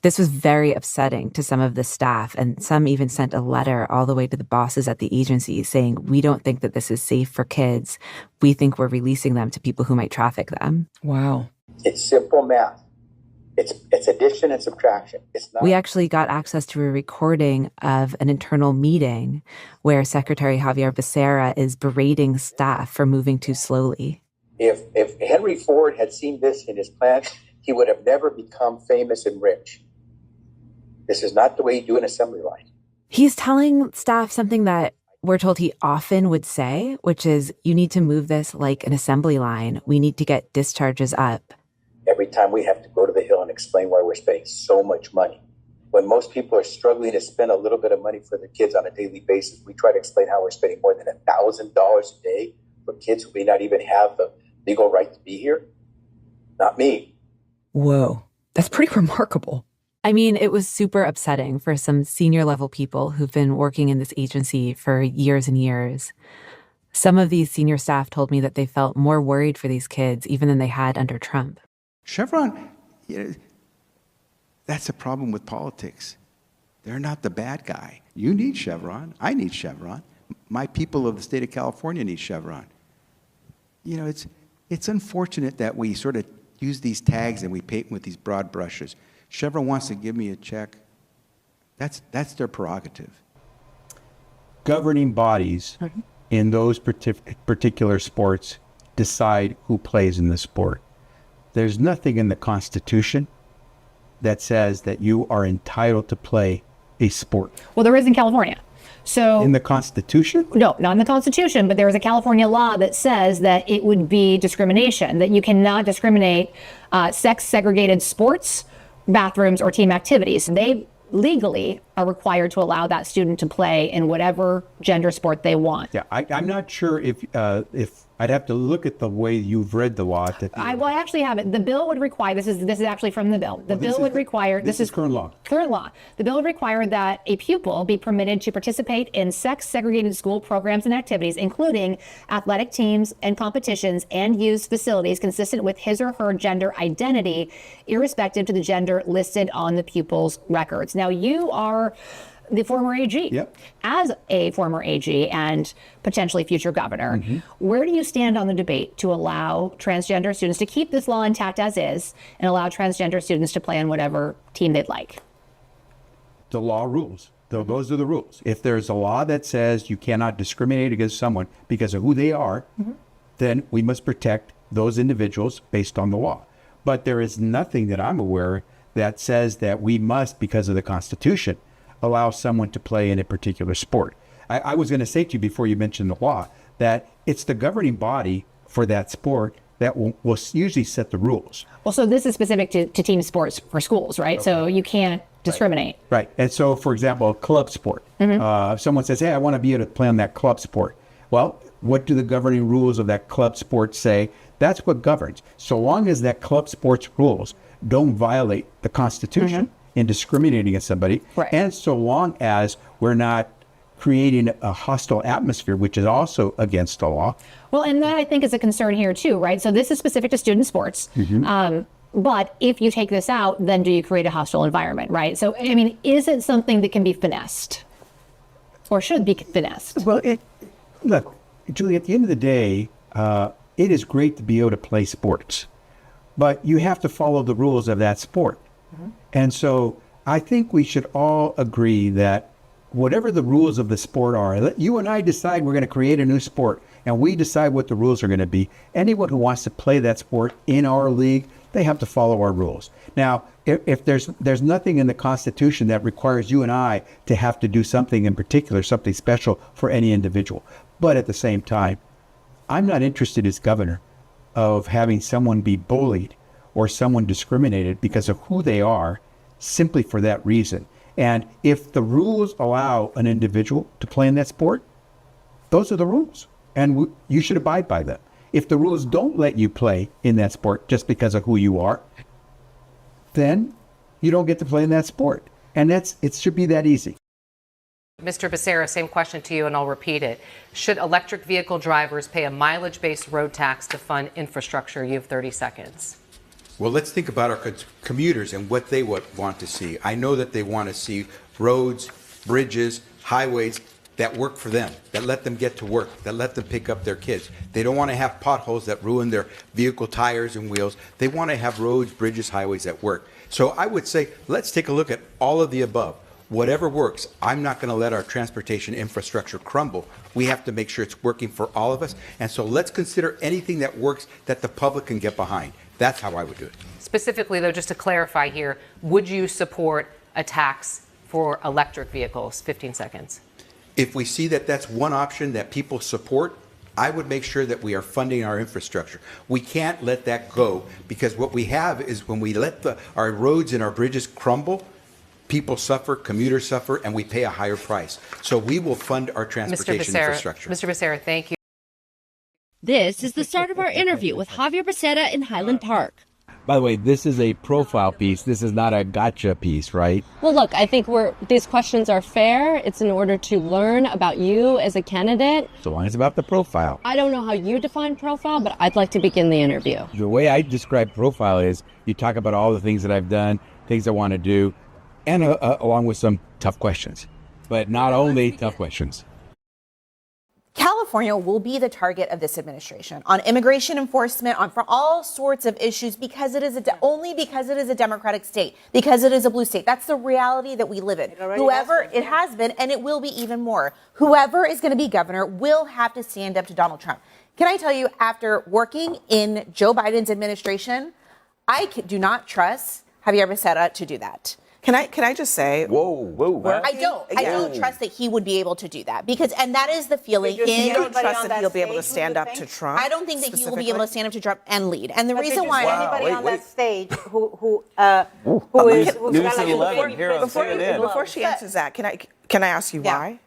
This was very upsetting to some of the staff, and some even sent a letter all the way to the bosses at the agency saying, "We don't think that this is safe for kids. We think we're releasing them to people who might traffic them." Wow. It's simple math. It's addition and subtraction. It's not. We actually got access to a recording of an internal meeting where Secretary Xavier Becerra is berating staff for moving too slowly. If Henry Ford had seen this in his plan, he would have never become famous and rich. This is not the way you do an assembly line. He's telling staff something that we're told he often would say, which is, you need to move this like an assembly line. We need to get discharges up. Every time we have to go to the Hill and explain why we're spending so much money. When most people are struggling to spend a little bit of money for their kids on a daily basis, we try to explain how we're spending more than $1,000 a day for kids who may not even have the legal right to be here. Not me. Whoa, that's pretty remarkable. I mean, it was super upsetting for some senior level people who've been working in this agency for years and years. Some of these senior staff told me that they felt more worried for these kids even than they had under Trump. Chevron, that's a problem with politics. They're not the bad guy. You need Chevron. I need Chevron. My people of the state of California need Chevron. It's unfortunate that we sort of use these tags and we paint with these broad brushes. Chevron wants to give me a check. That's their prerogative. Governing bodies in those particular sports decide who plays in the sport. There's nothing in the Constitution that says that you are entitled to play a sport. Well, there is in California. So in the Constitution? No, not in the Constitution, but there is a California law that says that it would be discrimination, that you cannot discriminate sex-segregated sports, bathrooms, or team activities. They legally are required to allow that student to play in whatever gender sport they want. Yeah, I'm not sure if I'd have to look at the way you've read the law. I actually have it. The bill would require, this is actually from the bill. The bill would require, this is current law. Current law. The bill would require that a pupil be permitted to participate in sex-segregated school programs and activities, including athletic teams and competitions, and use facilities consistent with his or her gender identity, irrespective to the gender listed on the pupil's records. Now, you are the former AG. Yep. As a former AG and potentially future governor, where do you stand on the debate to allow transgender students to keep this law intact as is and allow transgender students to play on whatever team they'd like? The law rules. Those are the rules. If there's a law that says you cannot discriminate against someone because of who they are, then we must protect those individuals based on the law. But there is nothing that I'm aware that says that we must, because of the Constitution, allow someone to play in a particular sport. I was going to say to you before you mentioned the law that it's the governing body for that sport that will usually set the rules. Well, so this is specific to team sports for schools, right? Okay. So you can't discriminate. Right. And so, for example, a club sport. If someone says, hey, I want to be able to play on that club sport. Well, what do the governing rules of that club sport say? That's what governs. So long as that club sports rules don't violate the Constitution in discriminating against somebody, and so long as we're not creating a hostile atmosphere, which is also against the law. Well, and that I think is a concern here too, right? So this is specific to student sports. But if you take this out, then do you create a hostile environment, right? So, I mean, is it something that can be finessed or should be finessed? Well, look, Julie, at the end of the day, it is great to be able to play sports, but you have to follow the rules of that sport. And so I think we should all agree that whatever the rules of the sport are, let you and I decide we're going to create a new sport and we decide what the rules are going to be. Anyone who wants to play that sport in our league, they have to follow our rules. Now, if there's nothing in the Constitution that requires you and I to have to do something in particular, something special for any individual. But at the same time, I'm not interested as governor of having someone be bullied or someone discriminated because of who they are, simply for that reason. And if the rules allow an individual to play in that sport, those are the rules, and you should abide by them. If the rules don't let you play in that sport just because of who you are, then you don't get to play in that sport. And it should be that easy. Mr. Becerra, same question to you, and I'll repeat it. Should electric vehicle drivers pay a mileage-based road tax to fund infrastructure? You have 30 seconds. Well, let's think about our commuters and what they would want to see. I know that they want to see roads, bridges, highways that work for them, that let them get to work, that let them pick up their kids. They don't want to have potholes that ruin their vehicle tires and wheels. They want to have roads, bridges, highways that work. So I would say, let's take a look at all of the above. Whatever works. I'm not going to let our transportation infrastructure crumble. We have to make sure it's working for all of us. And so let's consider anything that works that the public can get behind. That's how I would do it. Specifically, though, just to clarify here, would you support a tax for electric vehicles? 15 seconds. If we see that that's one option that people support, I would make sure that we are funding our infrastructure. We can't let that go, because what we have is when we let our roads and our bridges crumble, people suffer, commuters suffer, and we pay a higher price. So we will fund our transportation infrastructure. Mr. Becerra, thank you. This is the start of our interview with Xavier Becerra in Highland Park. By the way, this is a profile piece. This is not a gotcha piece, right? Well, look, I think these questions are fair. It's in order to learn about you as a candidate. So long as it's about the profile. I don't know how you define profile, but I'd like to begin the interview. The way I describe profile is you talk about all the things that I've done, things I want to do, and along with some tough questions. But not only tough questions. California will be the target of this administration on immigration enforcement, for all sorts of issues, because it is only because it is a Democratic state, because it is a blue state. That's the reality that we live in. Whoever it has been, and it will be even more. Whoever is going to be governor will have to stand up to Donald Trump. Can I tell you, after working in Joe Biden's administration, I do not trust Xavier Becerra to do that. Can I just say, I don't trust that he would be able to do that, and that is the feeling. You don't trust that he'll be able to stand up to Trump? I don't think that he will be able to stand up to Trump and lead. And the reason why anybody on that stage who is News at 11 here on CNN. Before she answers that, can I ask you why?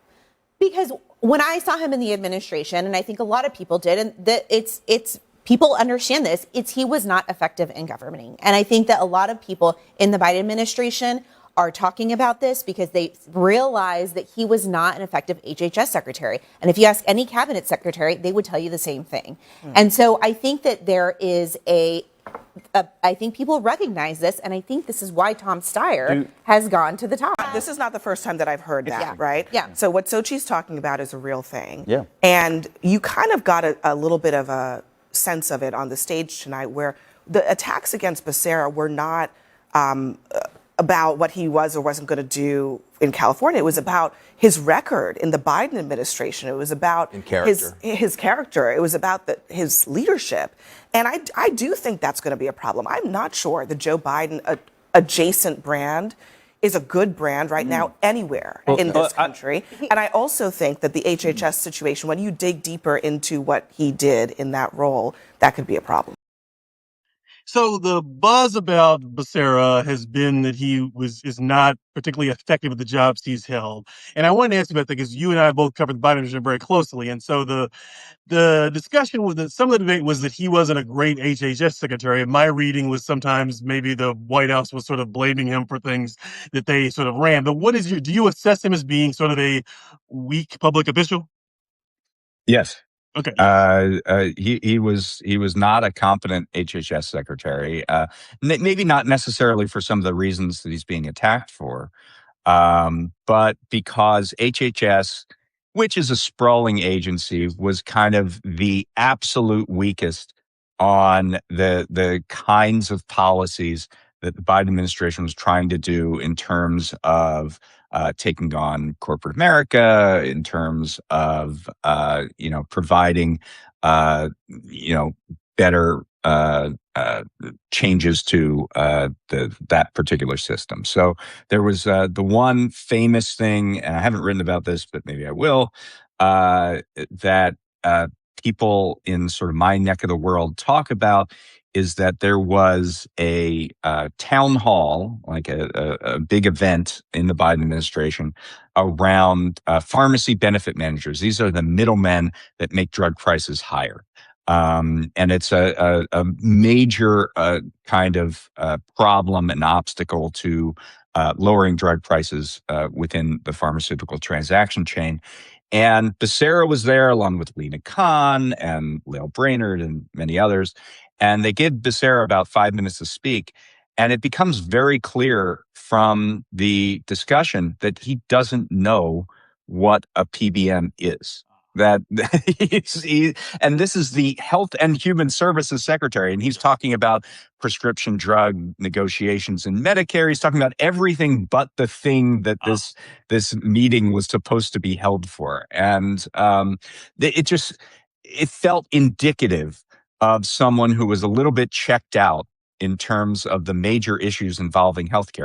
Because when I saw him in the administration, and I think a lot of people did, and that it's people understand this, he was not effective in governing. And I think that a lot of people in the Biden administration are talking about this because they realize that he was not an effective HHS secretary. And if you ask any cabinet secretary, they would tell you the same thing. And so I think that there is I think people recognize this, and I think this is why Tom Steyer has gone to the top. This is not the first time that I've heard that, right? Yeah. So what Sochi's talking about is a real thing. Yeah. And you kind of got a little bit of a sense of it on the stage tonight, where the attacks against Becerra were not about what he was or wasn't going to do in California. It was about his record in the Biden administration. It was about his character. It was about his leadership. And I do think that's going to be a problem. I'm not sure the Joe Biden adjacent brand is a good brand right now anywhere in this country. And I also think that the HHS situation, when you dig deeper into what he did in that role, that could be a problem. So the buzz about Becerra has been that he is not particularly effective at the jobs he's held. And I wanted to ask you about that because you and I both covered the Biden administration very closely. And so the discussion some of the debate was that he wasn't a great HHS secretary. And my reading was sometimes maybe the White House was sort of blaming him for things that they sort of ran. But do you assess him as being sort of a weak public official? Yes. Okay. He was not a competent HHS secretary. Maybe not necessarily for some of the reasons that he's being attacked for, but because HHS, which is a sprawling agency, was kind of the absolute weakest on the kinds of policies that the Biden administration was trying to do in terms of taking on corporate America, in terms of providing better changes to that particular system. So there was the one famous thing, and I haven't written about this, but maybe I will, that people in sort of my neck of the world talk about, is that there was a town hall, like a big event in the Biden administration around pharmacy benefit managers. These are the middlemen that make drug prices higher. And it's a major kind of problem and obstacle to lowering drug prices within the pharmaceutical transaction chain. And Becerra was there along with Lena Khan and Lael Brainerd and many others. And they give Becerra about 5 minutes to speak. And it becomes very clear from the discussion that he doesn't know what a PBM is. That and this is the Health and Human Services Secretary, and he's talking about prescription drug negotiations in Medicare. He's talking about everything but the thing that this meeting was supposed to be held for, and it felt indicative of someone who was a little bit checked out in terms of the major issues involving healthcare.